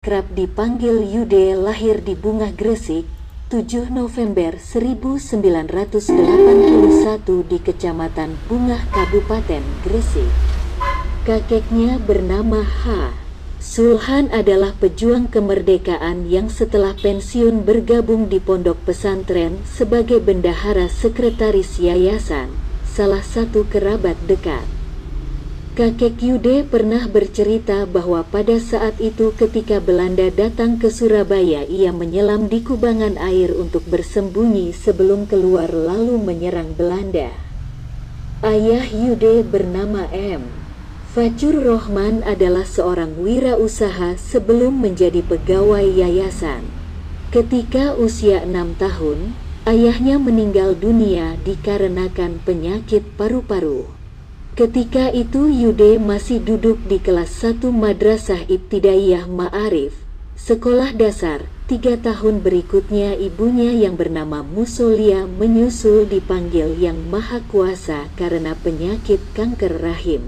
kerap dipanggil Yude, lahir di Bungah, Gresik, 7 November 1981 di Kecamatan Bungah, Kabupaten Gresik. Kakeknya bernama H. Sulhan adalah pejuang kemerdekaan yang setelah pensiun bergabung di pondok pesantren sebagai bendahara sekretaris yayasan, salah satu kerabat dekat. Kakek Yude pernah bercerita bahwa pada saat itu ketika Belanda datang ke Surabaya, ia menyelam di kubangan air untuk bersembunyi sebelum keluar lalu menyerang Belanda. Ayah Yude bernama M. Fajur Rohman adalah seorang wirausaha sebelum menjadi pegawai yayasan. Ketika usia 6 tahun, ayahnya meninggal dunia dikarenakan penyakit paru-paru. Ketika itu Yude masih duduk di kelas 1 Madrasah Ibtidaiyah Ma'arif, sekolah dasar. 3 tahun berikutnya ibunya yang bernama Musolia menyusul dipanggil Yang Maha Kuasa karena penyakit kanker rahim.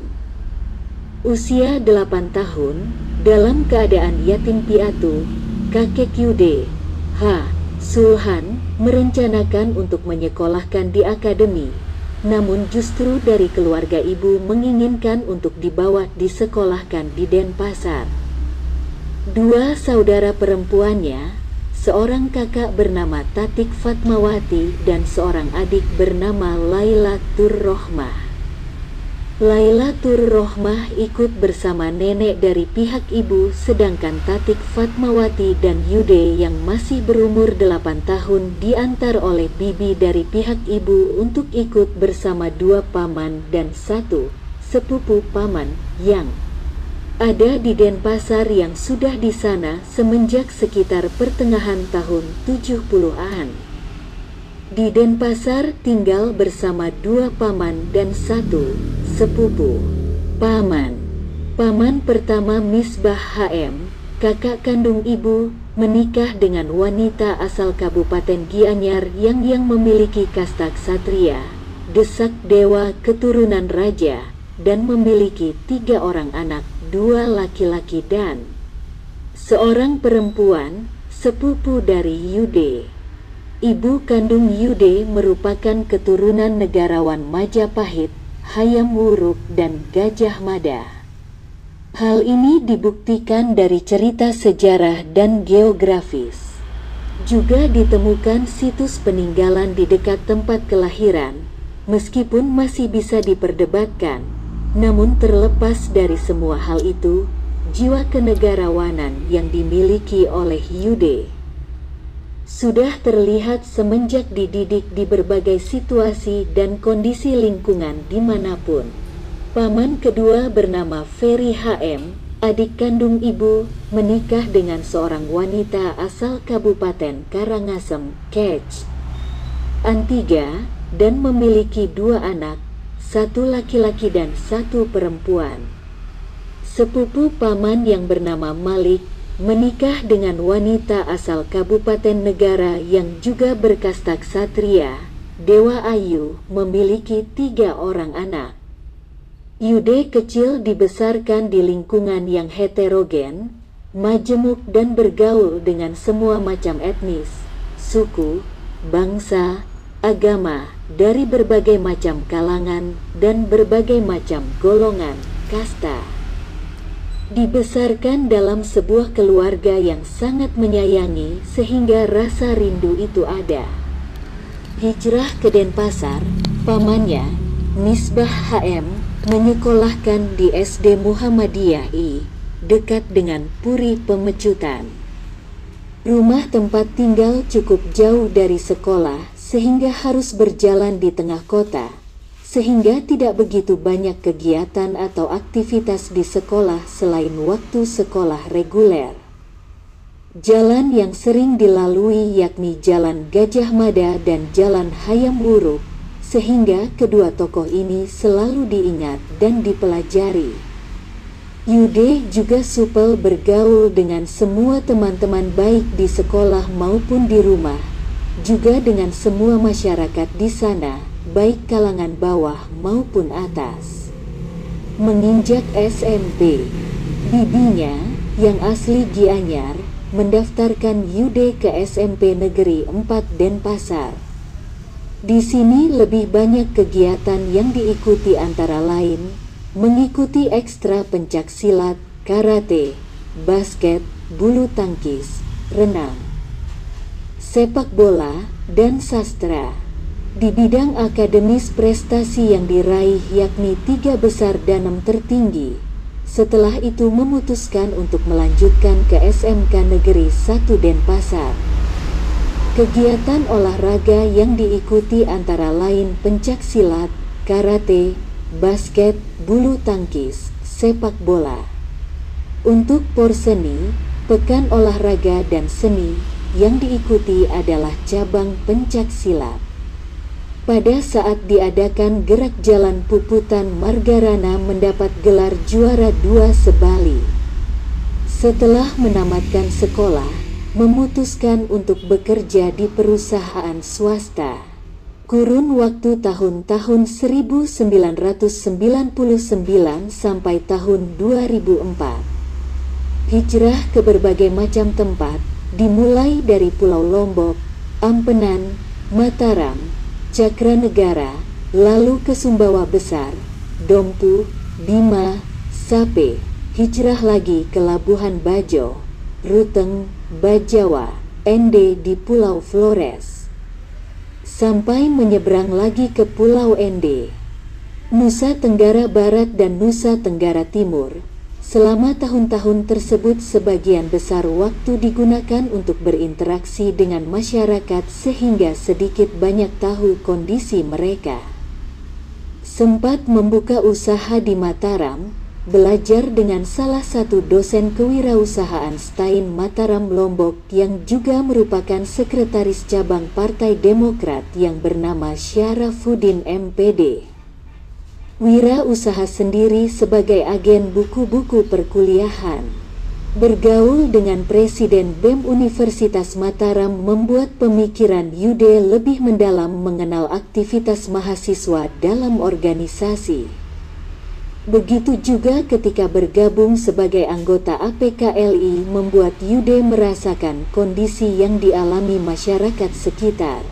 Usia 8 tahun, dalam keadaan yatim piatu, kakek Yude, H. Sulhan, merencanakan untuk menyekolahkan di akademi. Namun justru dari keluarga ibu menginginkan untuk dibawa disekolahkan di Denpasar. 2 saudara perempuannya, seorang kakak bernama Tatik Fatmawati dan seorang adik bernama Laila Turrohmah. Laila Turrohmah ikut bersama nenek dari pihak ibu, sedangkan Tatik Fatmawati dan Yude yang masih berumur 8 tahun diantar oleh bibi dari pihak ibu untuk ikut bersama 2 paman dan 1 sepupu paman yang ada di Denpasar yang sudah di sana semenjak sekitar pertengahan tahun 70-an. Di Denpasar tinggal bersama 2 paman dan 1 sepupu paman. Paman pertama Misbah HM, kakak kandung ibu, menikah dengan wanita asal Kabupaten Gianyar yang memiliki kasta ksatria, desak dewa keturunan raja, dan memiliki 3 orang anak, 2 laki-laki dan seorang perempuan, sepupu dari Yude. Ibu kandung Yude merupakan keturunan negarawan Majapahit, Hayam Wuruk, dan Gajah Mada. Hal ini dibuktikan dari cerita sejarah dan geografis. Juga ditemukan situs peninggalan di dekat tempat kelahiran, meskipun masih bisa diperdebatkan. Namun terlepas dari semua hal itu, jiwa kenegarawanan yang dimiliki oleh Yude sudah terlihat semenjak dididik di berbagai situasi dan kondisi lingkungan dimanapun. Paman kedua bernama Ferry HM, adik kandung ibu, menikah dengan seorang wanita asal Kabupaten Karangasem, Kec, Antiga, dan memiliki 2 anak, 1 laki-laki dan 1 perempuan. Sepupu paman yang bernama Malik menikah dengan wanita asal Kabupaten Negara yang juga berkasta ksatria, Dewa Ayu, memiliki 3 orang anak. Yude kecil dibesarkan di lingkungan yang heterogen, majemuk dan bergaul dengan semua macam etnis, suku, bangsa, agama, dari berbagai macam kalangan dan berbagai macam golongan, kasta. Dibesarkan dalam sebuah keluarga yang sangat menyayangi sehingga rasa rindu itu ada. Hijrah ke Denpasar, pamannya, Misbah HM, menyekolahkan di SD Muhammadiyah I, dekat dengan Puri Pemecutan. Rumah tempat tinggal cukup jauh dari sekolah sehingga harus berjalan di tengah kota, sehingga tidak begitu banyak kegiatan atau aktivitas di sekolah selain waktu sekolah reguler. Jalan yang sering dilalui yakni Jalan Gajah Mada dan Jalan Hayam Wuruk, sehingga kedua tokoh ini selalu diingat dan dipelajari. Yude juga supel bergaul dengan semua teman-teman baik di sekolah maupun di rumah, juga dengan semua masyarakat di sana, baik kalangan bawah maupun atas. Menginjak SMP, bibinya, yang asli Gianyar, mendaftarkan Yude ke SMP Negeri 4 Denpasar. Di sini lebih banyak kegiatan yang diikuti antara lain, mengikuti ekstra pencak silat, karate, basket, bulu tangkis, renang, sepak bola, dan sastra. Di bidang akademis prestasi yang diraih yakni 3 besar dan 6 tertinggi. Setelah itu memutuskan untuk melanjutkan ke SMK Negeri 1 Denpasar. Kegiatan olahraga yang diikuti antara lain pencak silat, karate, basket, bulu tangkis, sepak bola. Untuk porseni, pekan olahraga dan seni, yang diikuti adalah cabang pencak silat. Pada saat diadakan gerak jalan puputan, Margarana mendapat gelar juara 2 sebali. Setelah menamatkan sekolah, memutuskan untuk bekerja di perusahaan swasta. Kurun waktu tahun-tahun 1999 sampai tahun 2004. Hijrah ke berbagai macam tempat, dimulai dari Pulau Lombok, Ampenan, Mataram, Cakranegara, lalu ke Sumbawa Besar, Dompu, Bima, Sape, hijrah lagi ke Labuhan Bajo, Ruteng, Bajawa, Ende di Pulau Flores, sampai menyeberang lagi ke Pulau Ende, Nusa Tenggara Barat dan Nusa Tenggara Timur. Selama tahun-tahun tersebut sebagian besar waktu digunakan untuk berinteraksi dengan masyarakat sehingga sedikit banyak tahu kondisi mereka. Sempat membuka usaha di Mataram, belajar dengan salah satu dosen kewirausahaan Stein Mataram Lombok yang juga merupakan sekretaris cabang Partai Demokrat yang bernama Syarafuddin MPD. Wira usaha sendiri sebagai agen buku-buku perkuliahan. Bergaul dengan Presiden BEM Universitas Mataram membuat pemikiran Yude lebih mendalam mengenal aktivitas mahasiswa dalam organisasi. Begitu juga ketika bergabung sebagai anggota APKLI membuat Yude merasakan kondisi yang dialami masyarakat sekitar.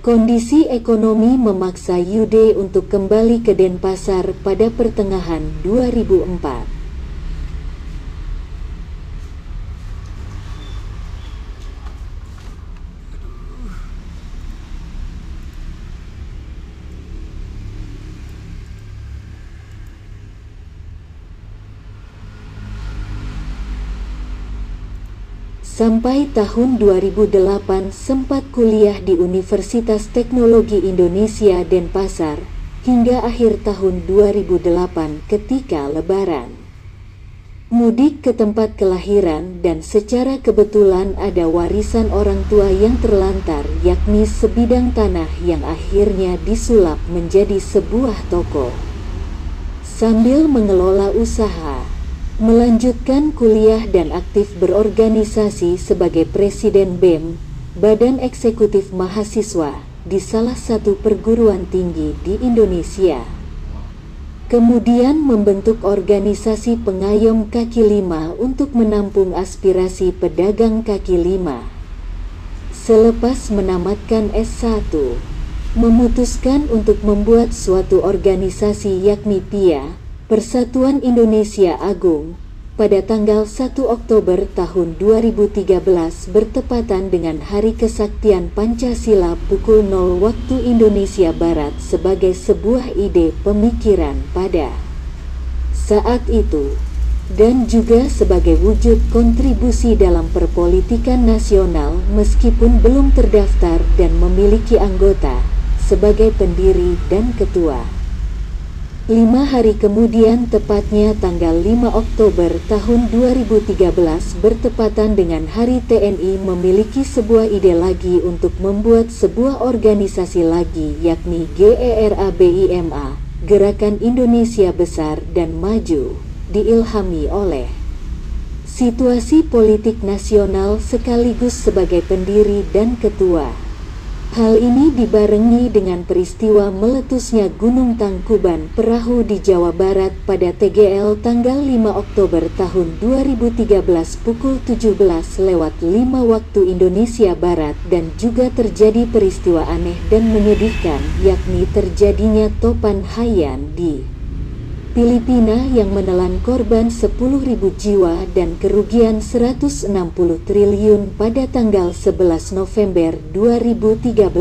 Kondisi ekonomi memaksa Yude untuk kembali ke Denpasar pada pertengahan 2004. Sampai tahun 2008 sempat kuliah di Universitas Teknologi Indonesia Denpasar, hingga akhir tahun 2008 ketika Lebaran. Mudik ke tempat kelahiran dan secara kebetulan ada warisan orang tua yang terlantar, yakni sebidang tanah yang akhirnya disulap menjadi sebuah toko. Sambil mengelola usaha, melanjutkan kuliah dan aktif berorganisasi sebagai Presiden BEM, Badan Eksekutif Mahasiswa, di salah satu perguruan tinggi di Indonesia. Kemudian membentuk organisasi pengayom kaki lima untuk menampung aspirasi pedagang kaki lima. Selepas menamatkan S1, memutuskan untuk membuat suatu organisasi yakni PIA, Persatuan Indonesia Agung, pada tanggal 1 Oktober tahun 2013 bertepatan dengan Hari Kesaktian Pancasila pukul 0 waktu Indonesia Barat sebagai sebuah ide pemikiran pada saat itu, dan juga sebagai wujud kontribusi dalam perpolitikan nasional meskipun belum terdaftar dan memiliki anggota sebagai pendiri dan ketua. 5 hari kemudian, tepatnya tanggal 5 Oktober tahun 2013 bertepatan dengan Hari TNI, memiliki sebuah ide lagi untuk membuat sebuah organisasi lagi yakni GERABIMA, Gerakan Indonesia Besar dan Maju, diilhami oleh situasi politik nasional sekaligus sebagai pendiri dan ketua. Hal ini dibarengi dengan peristiwa meletusnya Gunung Tangkuban Perahu di Jawa Barat pada TGL tanggal 5 Oktober tahun 2013 pukul 17.05 waktu Indonesia Barat, dan juga terjadi peristiwa aneh dan menyedihkan, yakni terjadinya topan Haiyan di Filipina yang menelan korban 10.000 jiwa dan kerugian 160 triliun pada tanggal 11 November 2013.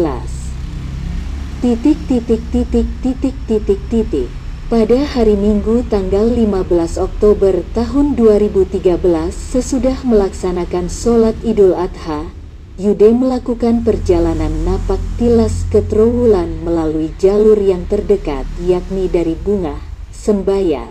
Pada hari Minggu tanggal 15 Oktober tahun 2013, sesudah melaksanakan sholat Idul Adha, Yude melakukan perjalanan napak tilas ke Trowulan melalui jalur yang terdekat, yakni dari Bungah, Sembayat,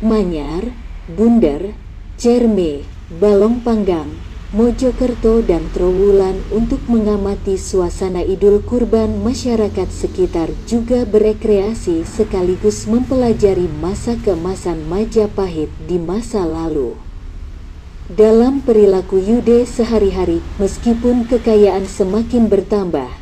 Manyar, Bunder, Cerme, Balong Panggang, Mojokerto dan Trowulan untuk mengamati suasana Idul Kurban. Masyarakat sekitar juga berekreasi sekaligus mempelajari masa keemasan Majapahit di masa lalu. Dalam perilaku Yude sehari-hari, meskipun kekayaan semakin bertambah,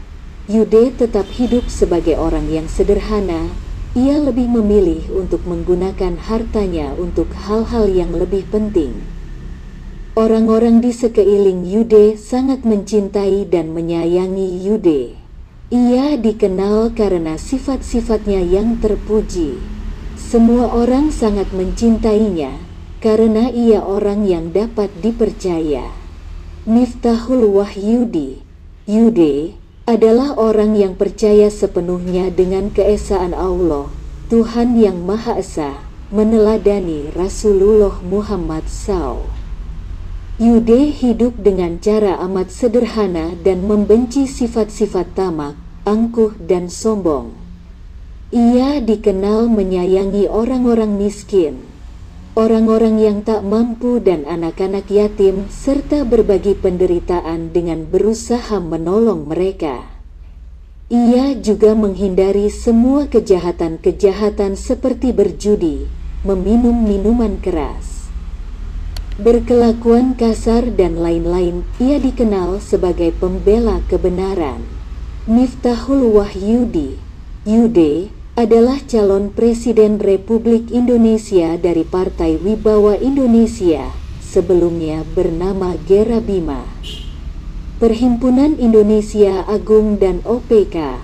Yude tetap hidup sebagai orang yang sederhana. Ia lebih memilih untuk menggunakan hartanya untuk hal-hal yang lebih penting. Orang-orang di sekeliling Yude sangat mencintai dan menyayangi Yude. Ia dikenal karena sifat-sifatnya yang terpuji. Semua orang sangat mencintainya karena ia orang yang dapat dipercaya. Miftahul Wahyudi, Yude adalah orang yang percaya sepenuhnya dengan keesaan Allah, Tuhan yang Maha Esa, meneladani Rasulullah Muhammad SAW. Yude hidup dengan cara amat sederhana dan membenci sifat-sifat tamak, angkuh dan sombong. Ia dikenal menyayangi orang-orang miskin, orang-orang yang tak mampu dan anak-anak yatim, serta berbagi penderitaan dengan berusaha menolong mereka. Ia juga menghindari semua kejahatan-kejahatan seperti berjudi, meminum minuman keras, berkelakuan kasar dan lain-lain. Ia dikenal sebagai pembela kebenaran. Miftahul Wahyudi, Yude adalah calon Presiden Republik Indonesia dari Partai Wibawa Indonesia, sebelumnya bernama Gera Bima, Perhimpunan Indonesia Agung dan OPK.